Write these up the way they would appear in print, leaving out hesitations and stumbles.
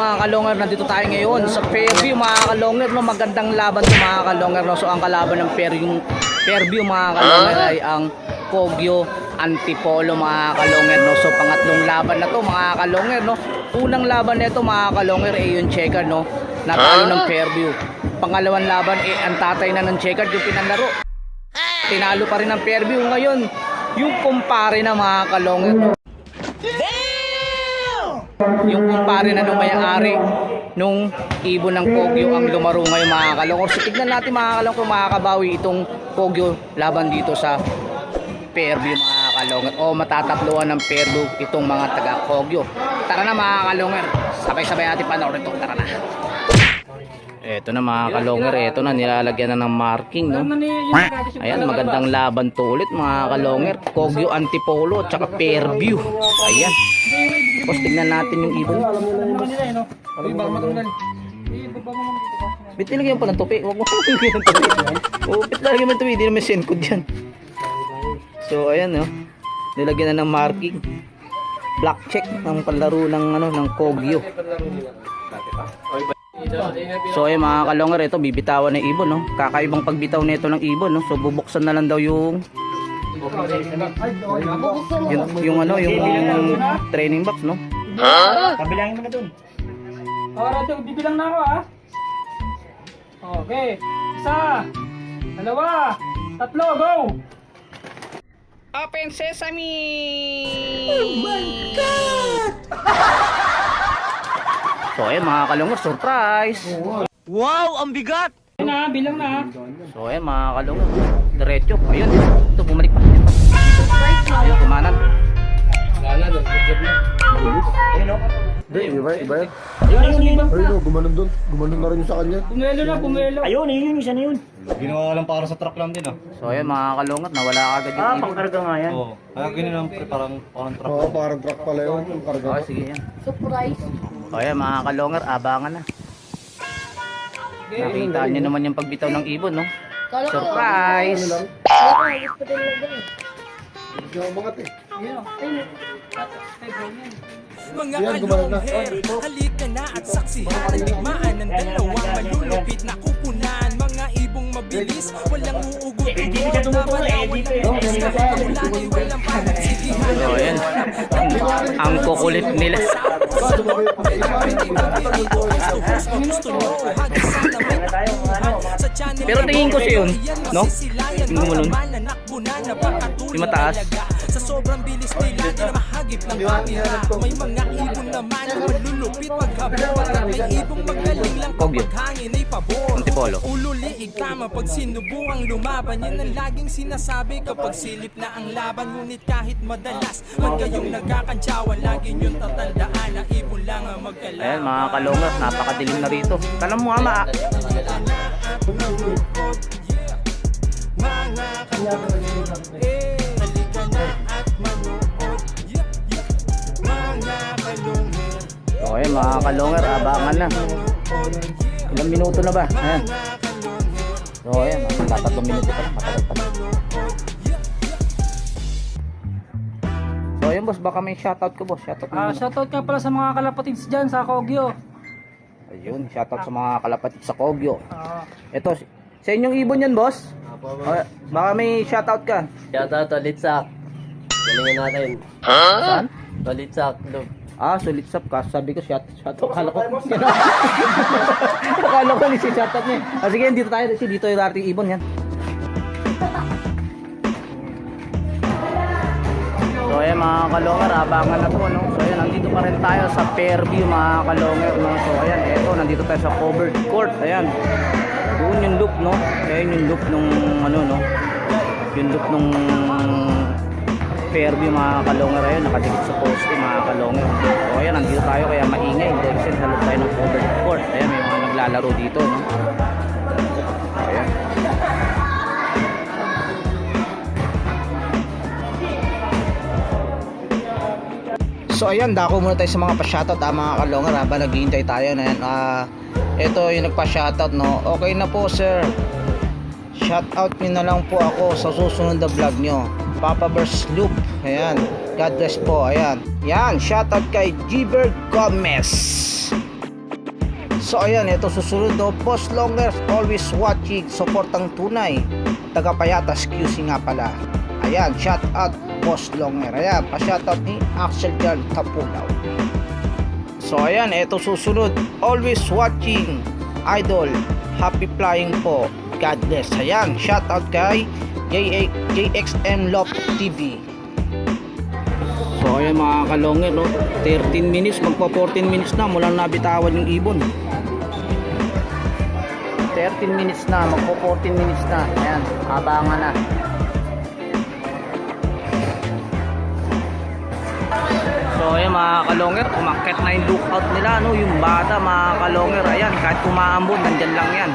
mga kalonger, nandito tayo ngayon sa Fairview mga kalonger, no? Magandang laban to mga kalonger, no? So ang kalaban ng Fairview mga kalonger ay ang Kogyo Antipolo mga kalonger, no? So pangatlong laban na to mga kalonger, no? Unang laban nito mga kalonger ay yung Checker, no? Natalo ng Fairview. Pangalawang laban ang tatay na ng Checker yung pinanlaro. Tinalo pa rin ng Fairview. Ngayon yung kumpare na mga kalonger, no? Yung kumpare na nung may-ari nung ibon ng Kogyo ang lumaro ngayon mga kalongor. So tignan natin mga kalongor kung makakabawi itong Kogyo laban dito sa Fairview mga kalongor, o matatakluhan ng Fairview itong mga taga Kogyo. Tara na mga kalongor, sabay-sabay natin panoorin ito. Tara na. Eto na mga kalongor, eto na, nilalagyan na ng marking, no? Ayan, magandang laban to ulit mga kalongor. Kogyo Antipolo at saka Fairview. Ayan. Tapos tignan natin yung ibon. Bit nilagyan pa ng tupi. Huwag mo nilagyan ng tupi. Bit nilagyan mo ng tupi. Hindi naman send code yan. So ayan, no? Nilagyan na ng marking. Black check ng palaro ng, ng Kogyo. So ayun mga kalongor, ito bibitawan ng ibon, no? Kakaibang pagbitaw nito ng ibon, no? So bubuksan na lang daw yung yung training box, no? Kabilangin mo na dun. Alright, bibilang na ako, ha? Okay. 1, 2, 3, go! Open Sesame! Oh my God! So ayun mga kalongor, surprise! Wow, ang bigat! Ayun na, bilang na. So ayun mga kalongor, diretso. Ayun, ito bumalik pa. Ayun, kumanan. Ayun o. Hindi, iba yan. Ayun, Ayun, gumanon doon. Gumanon na rin yung sa kanya. Pumelo na, pumelo. Ayun, isa na yun. Ginawa lang para sa truck lang din ah. So ayun mga kalongor, nawala agad yung ibon. Pangkarga nga yan. Oo. Kaya ganyan parang truck. Oo, parang truck pala yun. Karga. Okay, sige yan. Surprise! So ayun mga kalongor, abangan na. Nakita nyo naman yung pagbitaw ng ibon, no? Surprise! Hindi ako mangat eh. Mga Yan, gumanon na. kalongher, halika na at saksihan ang digmaan ng dalawang malulupit na kupunan. Mga ibong mabilis, walang uugot. Hindi siya tumutuloy, Lagi walang pagsigihan. So ayan, ang kukulit nila. Pero tingin ko siya yun, no? Yung gumanon. Yung mataas. Sa sobrang bilis nila, di na mahagip ng kamera. May mga ibon naman na malulupit paghabol. May ibong magaling lang Kogyo. kapag hangin ay pabor. Antipolo. Ululiig tama pag sinubukang lumaban. Yan ang laging sinasabi kapag silip na ang laban. Ngunit kahit madalas man kayong nagkakantsawan, lagi niyong tatandaan na ibon lang ang magkalaban. Ayan mga kalongor, napakadilim na rito. Tanong mo ama. So ayan mga kalongor, abangan na. Ilang minuto na ba? Ayan. So ayan, tatlong minuto pa lang, matagal pa lang. So ayan boss, baka may shoutout ko boss. Shoutout mo. Shoutout ka pala sa mga kalapatids dyan sa Kogyo. Ayun, shoutout sa mga kalapatid sa Kogyo. Ito, sa inyong ibon yan boss? Baka may shoutout ka. Shoutout to Litsak. Galingan natin. Saan? To Litsak. Sulit sap ka. Sabi ko shoutout. Akala ko. Akala ko ni si shoutout niya. Sige, dito tayo. Dito yung ating ibon yan. So ayan mga kalongер, abangan na po, no? So ayan, nandito pa rin tayo sa Fairview mga kalongер, no? So ayan, eto, nandito tayo sa covered court. Ayan, doon yung loop, no? Ayan yung loop nung no? Yung loop nung Fairview mga kalongger. Ayun, nakadikit sa poste mga kalongger. So ayan, nandito tayo kaya maingay dahil kasi nalop tayo ng covered court. Ayan, may mga naglalaro dito, no? So ayan. So ayan, dako muna tayo sa mga pa-shoutout mga kalongger habang naghihintay tayo na yan. Ito yung nagpa-shoutout, no. Okay na po sir. Shoutout niyo na lang po ako sa susunod na vlog nyo. Papa Bears Loop. Ayan. God bless po. Ayan. Yan, shoutout kay Giber Gomez. So ayan, ito susunod no, Boss Longers always watching, suportang tunay, taga Payatas QC nga pala. Ayan, shout out Boss Longer. Ayan, pa-shout out ni Axel Jan Tapulaw. So ayan, ito susunod, always watching, idol, happy flying po, God bless. Ayan, shout out kay JXM Love TV. So ayan mga kalonger no, 13 minutes, magpa 14 minutes na mula nabitawan yung ibon. 13 minutes na, magpo 14 minutes na. Ayan, abangan na. So ayan mga kalonger, umakyat na yung lookout nila no, yung bata mga kalonger. Ayan, kahit kumaambon, nandyan lang yan.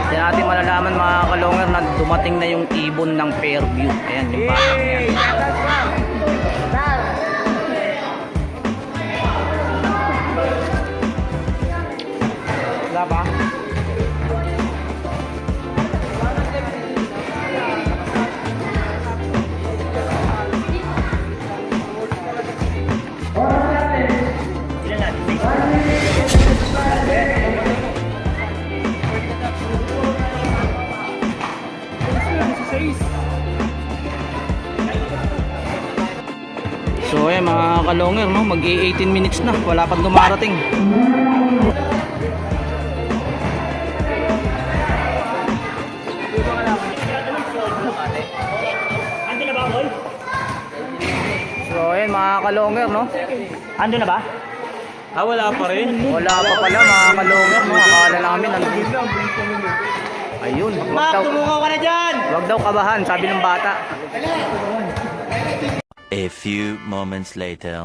Hindi natin malalaman mga kalonger na dumating na yung ibon ng Fairview. Ayan, yung batang yan. Wala ba? So ayan mga kalonger no, mag 18 minutes na, wala pang dumarating. So ayan mga kalonger no, ando na ba? Wala pa rin. Wala pa pala mga kalonger no, akala namin nandun. Ayun, wag daw, ka na dyan! wag daw kabahan, sabi ng bata. A few moments later.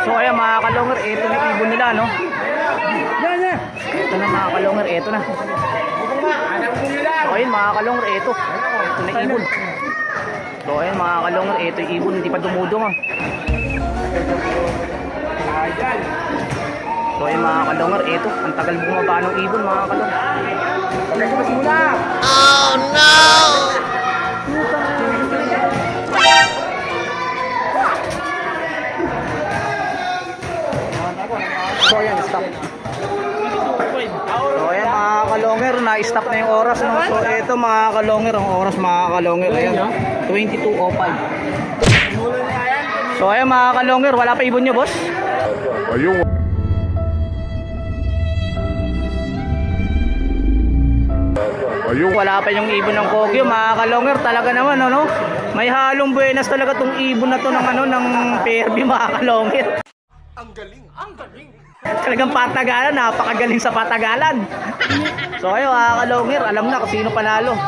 So ayan mga kalonger, eto na ibon nila no. Ito na mga kalonger, eto na. So ayun mga kalonger, eto na ibon. So ayun mga kalonger, eto yung ibon, hindi pa dumudong ah. So ayun mga kalonger, eto, ang tagal bumaba ng ibon mga kalonger. Oh no! So ayan, stop. So ayan mga kalonger, na-stop na yung oras no? So eto mga kalonger, ang oras mga kalonger, ayan 22:05. So ayan mga kalonger, wala pa ibon nyo boss? Ayun. Wala pa yung ibon ng Kogyo mga kalonger, talaga naman no? May halong buenas talaga tong ibon na to ng ano, ng Fairview mga kalonger. Ang galing. Talagang patagalan, napakagaling sa patagalan. So ayun mga kalonger, alam na kung sino panalo.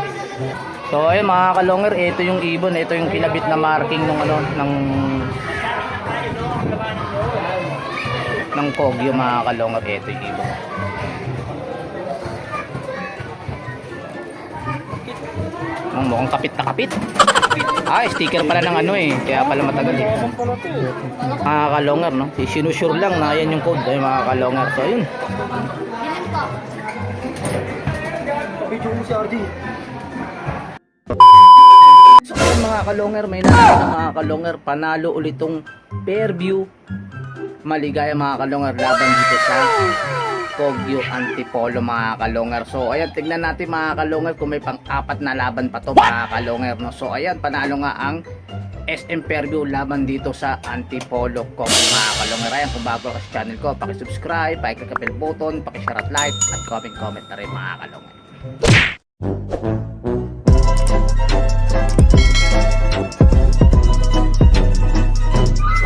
So ayun mga kalonger, ito yung ibon, ito yung kinabit na marking ng ano, ng Kogyo mga kalonger, ito yung ibon. Mukhang kapit na kapit. Sticker pala ng ano eh, kaya pala matagal eh. Mga kalonger no, sinusure lang na yan yung code ay mga kalonger. So ayun. So ayun mga kalonger, may nakita mga kalonger, panalo ulit tong Fairview. Maligaya mga kalonger, laban dito sa Kogyo Antipolo mga kalonger. So ayan, tignan natin mga kalonger kung may pang-apat na laban pa to mga kalonger no. So ayan, panalo nga ang SM Fairview laban dito sa Antipolo Kogyo mga kalonger. Ayan, kung bago ka sa channel ko, paki-subscribe, paki-click bell button, paki-share at like at comment na rin mga kalonger.